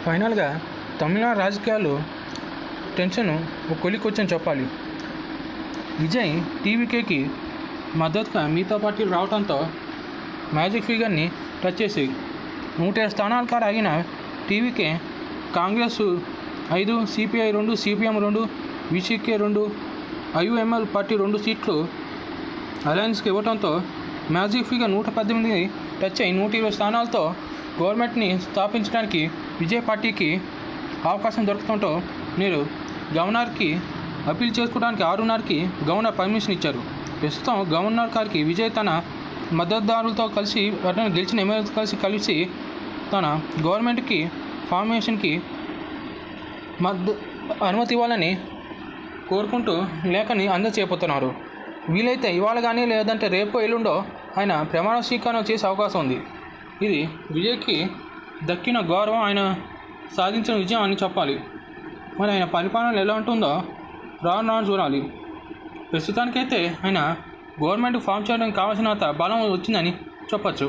ఫైనల్గా తమిళనాడు రాజకీయాలు టెన్షన్ ఒక కొలిక్కొచ్చని చెప్పాలి. విజయ్ టీవీకేకి మద్దతుగా మిగతా పార్టీలు రావడంతో మ్యాజిక్ ఫిగర్ని టచ్ చేసి 107 స్థానాల కాడ ఆగిన TVK Congress 5, CPI 2, CPM 2, VCK 2, IUML party 2 సీట్లు అలయన్స్కి ఇవ్వడంతో మ్యాజిక్ ఫిగర్ 118 టచ్ అయి 120 స్థానాలతో గవర్నమెంట్ని స్థాపించడానికి విజయ్ పార్టీకి అవకాశం దొరకడంతో మీరు గవర్నర్కి అప్పీల్ చేసుకోవడానికి 6:30కి గవర్నర్ పర్మిషన్ ఇచ్చారు. ప్రస్తుతం గవర్నర్ గారికి విజయ్ తన మద్దతుదారులతో కలిసి అతను గెలిచిన ఎమ్మెల్యేలతో కలిసి తన గవర్నమెంట్కి ఫార్మేషన్కి అనుమతి ఇవ్వాలని కోరుకుంటూ లేఖని అందజేయబోతున్నారు. వీలైతే ఇవాళ కానీ లేదంటే రేపో ఎల్లుండో ఆయన ప్రమాణ స్వీకారం చేసే అవకాశం ఉంది. ఇది విజయ్కి దక్కిన గౌరవం, ఆయన సాధించిన విజయం అని చెప్పాలి. మరి ఆయన పరిపాలన ఎలా ఉంటుందో రాను చూడాలి. ప్రస్తుతానికైతే ఆయన గవర్నమెంట్ ఫామ్ చేయడానికి కావాల్సినంత బలం వచ్చిందని చెప్పచ్చు.